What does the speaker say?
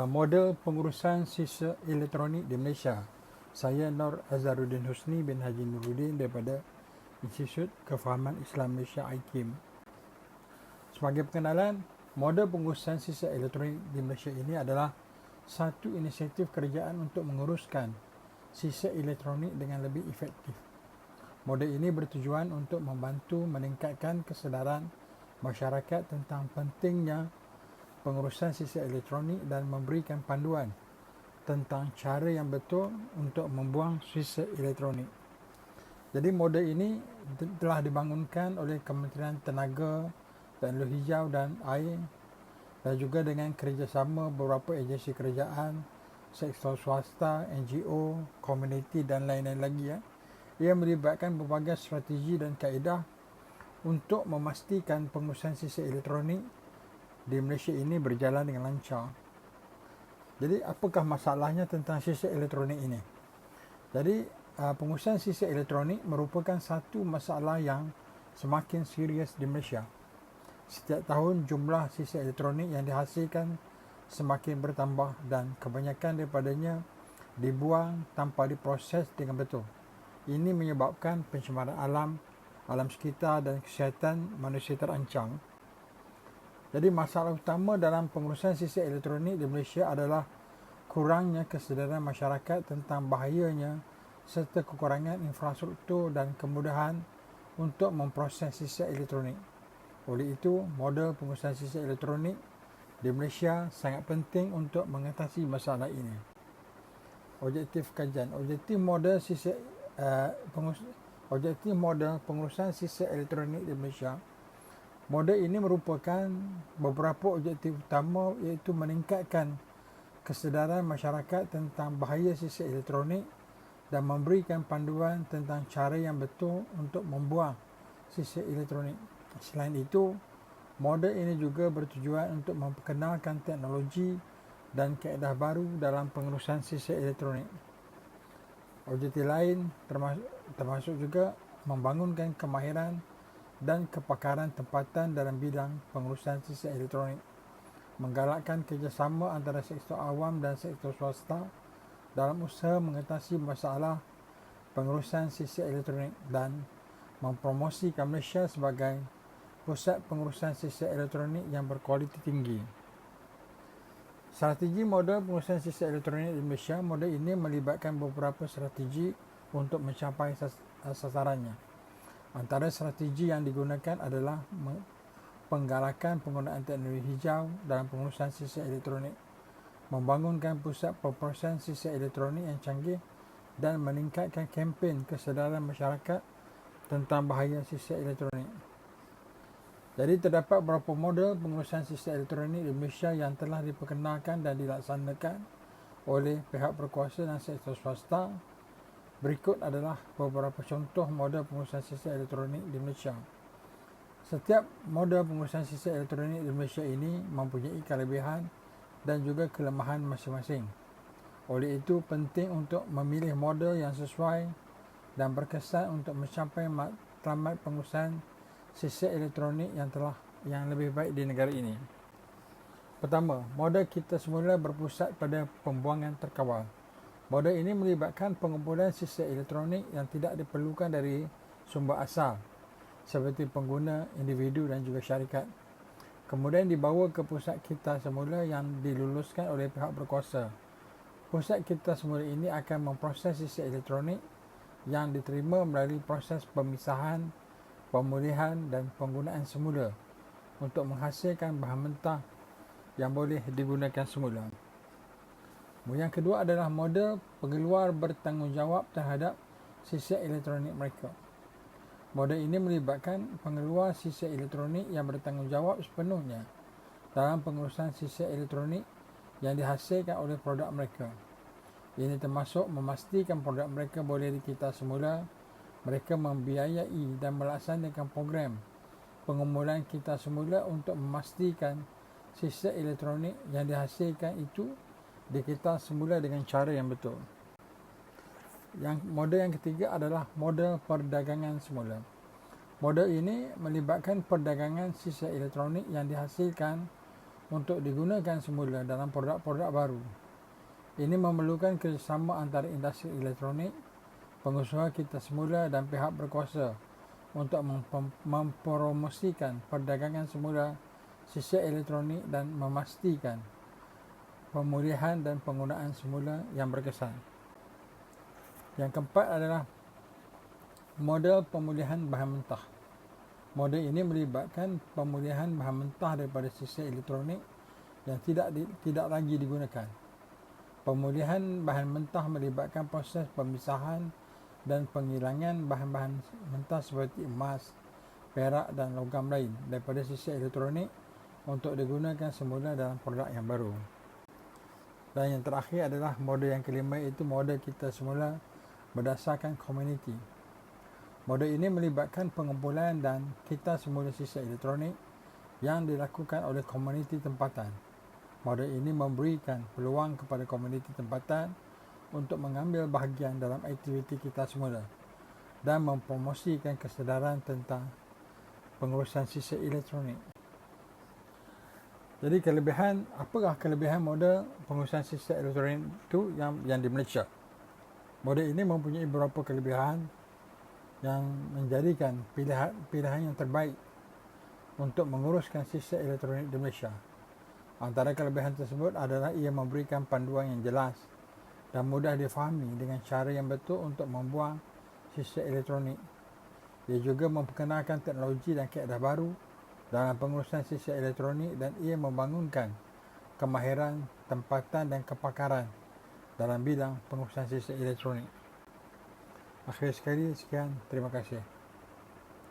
Model pengurusan sisa elektronik di Malaysia. Saya Nur Azharuddin Husni bin Haji Nuruddin daripada Institut Kefahaman Islam Malaysia IKIM. Sebagai perkenalan, model pengurusan sisa elektronik di Malaysia ini adalah satu inisiatif kerajaan untuk menguruskan sisa elektronik dengan lebih efektif. Model ini bertujuan untuk membantu meningkatkan kesedaran masyarakat tentang pentingnya pengurusan sisa elektronik dan memberikan panduan tentang cara yang betul untuk membuang sisa elektronik. Jadi model ini telah dibangunkan oleh Kementerian Tenaga, Teknologi Hijau dan Air dan juga dengan kerjasama beberapa agensi kerajaan, sektor swasta, NGO, komuniti dan lain-lain lagi. Ia melibatkan berbagai strategi dan kaedah untuk memastikan pengurusan sisa elektronik di Malaysia ini berjalan dengan lancar. Jadi apakah masalahnya tentang sisa elektronik ini? Jadi pengurusan sisa elektronik merupakan satu masalah yang semakin serius di Malaysia. Setiap tahun jumlah sisa elektronik yang dihasilkan semakin bertambah dan kebanyakan daripadanya dibuang tanpa diproses dengan betul. Ini menyebabkan pencemaran alam sekitar dan kesihatan manusia terancam. Jadi masalah utama dalam pengurusan sisa elektronik di Malaysia adalah kurangnya kesedaran masyarakat tentang bahayanya serta kekurangan infrastruktur dan kemudahan untuk memproses sisa elektronik. Oleh itu, model pengurusan sisa elektronik di Malaysia sangat penting untuk mengatasi masalah ini. Objektif kajian. Objektif model pengurusan sisa elektronik di Malaysia. Model ini merupakan beberapa objektif utama, iaitu meningkatkan kesedaran masyarakat tentang bahaya sisa elektronik dan memberikan panduan tentang cara yang betul untuk membuang sisa elektronik. Selain itu, model ini juga bertujuan untuk memperkenalkan teknologi dan kaedah baru dalam pengurusan sisa elektronik. Objektif lain termasuk juga membangunkan kemahiran dan kepakaran tempatan dalam bidang pengurusan sisa elektronik, menggalakkan kerjasama antara sektor awam dan sektor swasta dalam usaha mengatasi masalah pengurusan sisa elektronik dan mempromosikan Malaysia sebagai pusat pengurusan sisa elektronik yang berkualiti tinggi. Strategi model pengurusan sisa elektronik di Malaysia. Model ini melibatkan beberapa strategi untuk mencapai sasarannya. Antara strategi yang digunakan adalah penggalakan penggunaan teknologi hijau dalam pengurusan sisa elektronik, membangunkan pusat pemprosesan sisa elektronik yang canggih dan meningkatkan kempen kesedaran masyarakat tentang bahaya sisa elektronik. Jadi terdapat beberapa model pengurusan sisa elektronik di Malaysia yang telah diperkenalkan dan dilaksanakan oleh pihak berkuasa dan sektor swasta. Berikut adalah beberapa contoh model pengurusan sisa elektronik di Malaysia. Setiap model pengurusan sisa elektronik di Malaysia ini mempunyai kelebihan dan juga kelemahan masing-masing. Oleh itu, penting untuk memilih model yang sesuai dan berkesan untuk mencapai matlamat pengurusan sisa elektronik yang lebih baik di negara ini. Pertama, model kita semula berpusat pada pembuangan terkawal. Model ini melibatkan pengumpulan sisa elektronik yang tidak diperlukan dari sumber asal seperti pengguna, individu dan juga syarikat. Kemudian dibawa ke pusat kita semula yang diluluskan oleh pihak berkuasa. Pusat kita semula ini akan memproses sisa elektronik yang diterima melalui proses pemisahan, pemulihan dan penggunaan semula untuk menghasilkan bahan mentah yang boleh digunakan semula. Yang kedua adalah model pengeluar bertanggungjawab terhadap sisa elektronik mereka. Model ini melibatkan pengeluar sisa elektronik yang bertanggungjawab sepenuhnya dalam pengurusan sisa elektronik yang dihasilkan oleh produk mereka. Ini termasuk memastikan produk mereka boleh dikita semula, mereka membiayai dan melaksanakan program pengumpulan kita semula untuk memastikan sisa elektronik yang dihasilkan itu dikita semula dengan cara yang betul. Model yang ketiga adalah model perdagangan semula. Model ini melibatkan perdagangan sisa elektronik yang dihasilkan untuk digunakan semula dalam produk-produk baru. Ini memerlukan kerjasama antara industri elektronik, pengusaha kita semula dan pihak berkuasa untuk mempromosikan perdagangan semula sistem elektronik dan memastikan pemulihan dan penggunaan semula yang berkesan. Yang keempat adalah model pemulihan bahan mentah. Model ini melibatkan pemulihan bahan mentah daripada sistem elektronik yang tidak lagi digunakan. Pemulihan bahan mentah melibatkan proses pemisahan dan penghilangan bahan-bahan mentah seperti emas, perak dan logam lain daripada sistem elektronik untuk digunakan semula dalam produk yang baru. Dan yang terakhir adalah model yang kelima, iaitu model kita semula berdasarkan komuniti. Model ini melibatkan pengumpulan dan kita semula sistem elektronik yang dilakukan oleh komuniti tempatan. Model ini memberikan peluang kepada komuniti tempatan untuk mengambil bahagian dalam aktiviti kita semula dan mempromosikan kesedaran tentang pengurusan sistem elektronik. Jadi apakah kelebihan model pengurusan sistem elektronik itu yang di Malaysia? Model ini mempunyai beberapa kelebihan yang menjadikan pilihan yang terbaik untuk menguruskan sistem elektronik di Malaysia. Antara kelebihan tersebut adalah ia memberikan panduan yang jelas dan mudah difahami dengan cara yang betul untuk membuang sistem elektronik. Ia juga memperkenalkan teknologi dan kaedah baru dalam pengurusan sistem elektronik dan ia membangunkan kemahiran tempatan dan kepakaran dalam bidang pengurusan sistem elektronik. Akhir sekali, sekian. Terima kasih.